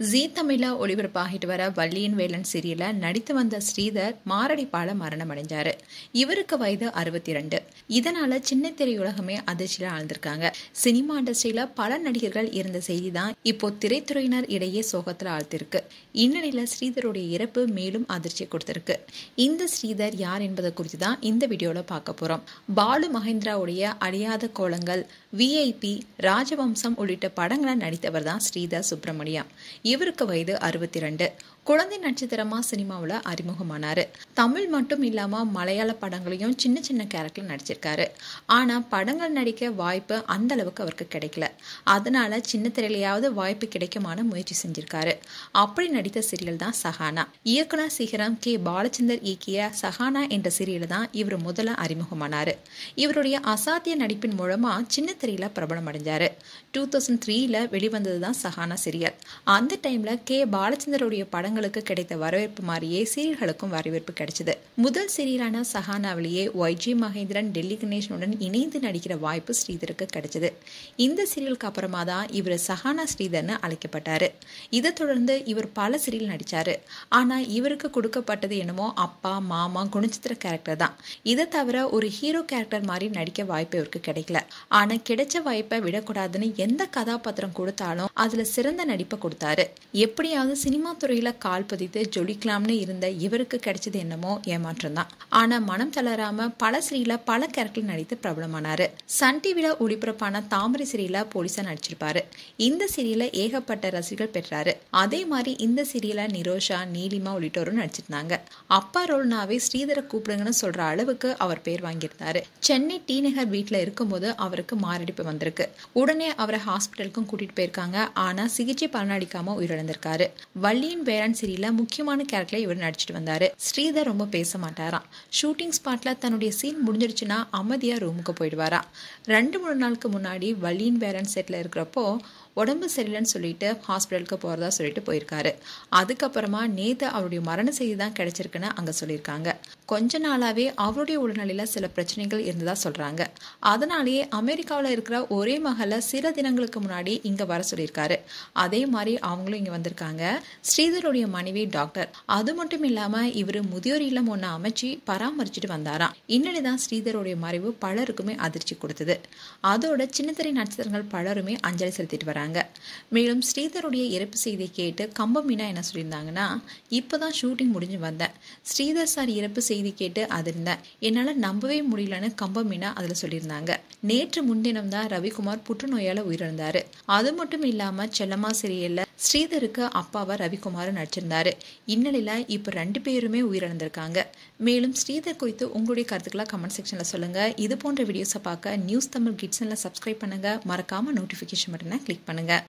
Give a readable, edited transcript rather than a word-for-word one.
ஜீ தமிழ்ல ஒளிபரப்பாகிட்டு வர வள்ளியின் வேலன் சீரியல்ல நடித்து வந்த ஸ்ரீதர் மாரடைப்பால மரணம் அடைஞ்சாரு. இவருக்கு வயது 62. இதனால சின்ன திரையுலகமே அதிர்ச்சியில ஆழ்ந்திருக்காங்க. சினிமா இண்டஸ்ட்ரியில பல நடிகர்கள் இருந்த செய்தி தான் இப்போ திரைத்துறையினர் இடையே சோகத்துல ஆழ்த்திருக்கு. இந்நிலையில ஸ்ரீதருடைய இறப்பு மேலும் அதிர்ச்சி கொடுத்திருக்கு. இந்த ஸ்ரீதர் யார் என்பதை குறித்து தான் இந்த வீடியோல பார்க்க போறோம். பாலு மகேந்திராவுடைய அழியாத கோலங்கள், VIP, ராஜவம்சம் உள்ளிட்ட படங்களை நடித்தவர் தான் ஸ்ரீதர் சுப்பிரமணியம். இவருக்கு வயது 62. குழந்தை நட்சத்திரமா சினிமாவில் அறிமுகமானாரு. தமிழ் மட்டும் இல்லாம மலையாள படங்களையும் சின்ன சின்ன கேரக்டர் நடிச்சிருக்காரு. ஆனா படங்கள் நடிக்க வாய்ப்பு அந்த அளவுக்கு அவருக்கு கிடைக்கல. அதனால சின்ன திரையிலையாவது வாய்ப்பு கிடைக்குமான முயற்சி செஞ்சிருக்காரு. அப்படி நடித்த சீரியல் தான் சஹானா. இயக்குனர் சிகரம் கே. பாலச்சந்தர் இயக்கிய சஹானா என்ற சீரியல் தான் இவர் முதல்ல அறிமுகமானாரு. இவருடைய அசாத்திய நடிப்பின் மூலமா சின்ன திரையில பிரபலம் அடைஞ்சாரு. 2003ல வெளிவந்ததுதான் சஹானா சீரியல். அந்த டைம்ல கே. பாலச்சந்தருடைய படங்களுக்கு கிடைத்த வரவேற்பு மாதிரியே சீரியல்களுக்கும் வரவேற்பு கிடைச்சது. முதல் சீரியலான சஹானாவிலேயே YG மகேந்திரன், டெல்லி கணேசனுடன் இணைந்து நடிக்கிற வாய்ப்பு ஸ்ரீதருக்கு கிடைச்சது. இந்த சீரியலுக்கு அப்புறமா தான் இவர் சஹானா ஸ்ரீதர்னு அழைக்கப்பட்டாரு. இதை தொடர்ந்து இவர் பல சீரியல் நடிச்சாரு. ஆனா இவருக்கு கொடுக்கப்பட்டது என்னமோ அப்பா, மாமா, குணச்சித்திர கேரக்டர் தான். இதை தவிர ஒரு ஹீரோ கேரக்டர் மாதிரி நடிக்க வாய்ப்பு இவருக்கு கிடைக்கல. ஆனா கிடைச்ச வாய்ப்பை விடக்கூடாதுன்னு எந்த கதாபாத்திரம் கொடுத்தாலும் அதுல சிறந்த நடிப்பை கொடுத்தாரு. எப்படியாவது சினிமா துறையில கால் பதித்து ஜொலிக்கலாம்னு இருந்த இவருக்கு கிடைச்சது என்னமோ ஏமாற்றம் தான். ஆனா மனம் தளராம பல சீரியல்ல பல கேரக்டர் நடித்து பிரபலமானாரு. சன் டிவில ஒளிபரப்பான தாமரை சீரியல்ல போலீஸா நடிச்சிருப்பாரு. இந்த சீரியல்ல ஏகப்பட்ட ரசிகர்கள் பெற்றாரு. அதே மாதிரி இந்த சீரியல்ல நிரோஷா, நீலிமா உள்ளிட்டோரும் நடிச்சிருந்தாங்க. அப்பா ரோல்னாவே ஸ்ரீதரை கூப்பிடுங்கன்னு சொல்ற அளவுக்கு அவர் பேர் வாங்கியிருந்தாரு. சென்னை டி நகர் வீட்டுல இருக்கும்போது அவருக்கு மாரடைப்பு வந்திருக்கு. உடனே அவரை ஹாஸ்பிட்டலுக்கும் கூட்டிட்டு போயிருக்காங்க. ஆனா சிகிச்சை பலனளிக்காம உயிரிழந்திருக்காரு. வள்ளியின் வேலன் சீரியல்ல முக்கியமான கேரக்டர்ல இவர் நடிச்சிட்டு வந்தாரு. ஸ்ரீதர் ரொம்ப பேச மாட்டாராம். ஷூட்டிங் ஸ்பாட்ல தன்னுடைய சீன் முடிஞ்சிருச்சுன்னா அமைதியா ரூமுக்கு போயிடுவாரா. 2-3 நாளுக்கு முன்னாடி வள்ளியின் வேலன் செட்ல இருக்கிறப்போ உடம்பு சரியில்லைன்னு சொல்லிட்டு ஹாஸ்பிட்டலுக்கு போறதா சொல்லிட்டு போயிருக்காரு. அதுக்கப்புறமா நேத்து அவருடைய மரண செய்தி தான் கிடைச்சிருக்குன்னு அங்க சொல்லியிருக்காங்க. கொஞ்ச நாளாவே அவருடைய உடல்நிலையில சில பிரச்சனைகள் இருந்ததா சொல்றாங்க. அதனாலேயே அமெரிக்காவில் இருக்கிற ஒரே மகள சில தினங்களுக்கு முன்னாடி இங்க வர சொல்லியிருக்காரு. அதே மாதிரி அவங்களும் இங்க வந்திருக்காங்க. ஸ்ரீதருடைய மனைவி டாக்டர். அது மட்டும் இல்லாம இவரு முதியோர் இல்லம் ஒண்ணு அமைச்சு பராமரிச்சுட்டு வந்தாராம். இந்நிலைதான் ஸ்ரீதருடைய மறைவு பலருக்குமே அதிர்ச்சி கொடுத்தது. அதோட சின்னத்திரை நட்சத்திரங்கள் பலருமே அஞ்சலி செலுத்திட்டு வராங்க. மேலும் ஸ்ரீதருடைய இறப்பு செய்தியை கேட்டு கம்பம் மீனா என்ன சொல்லியிருந்தாங்கன்னா, இப்பதான் ஷூட்டிங் முடிஞ்சு வந்தேன். ஸ்ரீதர் சார் இறப்பு செய்தி கேட்டு அதிர்ந்தேன். என்னால நம்பவே முடியலன்னு கம்பம் மீனா அதுல சொல்லியிருந்தாங்க. நேற்று முன்தினம் தான் ரவிக்குமார் புற்றுநோயால உயிரிழந்தாரு. அது மட்டும் இல்லாம செல்லம்மா சீரியல்ல ஸ்ரீதருக்கு அப்பாவா ரவிக்குமார் நடிச்சிருந்தாரு. இந்நிலையில இப்ப 2 பேருமே உயிரிழந்திருக்காங்க. மேலும் ஸ்ரீதர் குறித்து உங்களுடைய கருத்துக்களை கமெண்ட் செக்ஷன்ல சொல்லுங்க. இது போன்ற வீடியோஸை பார்க்க நியூஸ் தமிழ் கிட்ஸ்ல சப்ஸ்கிரைப் பண்ணுங்க. மறக்காம நோட்டிபிகேஷன் பட்டனை கிளிக் பண்ணுங்க.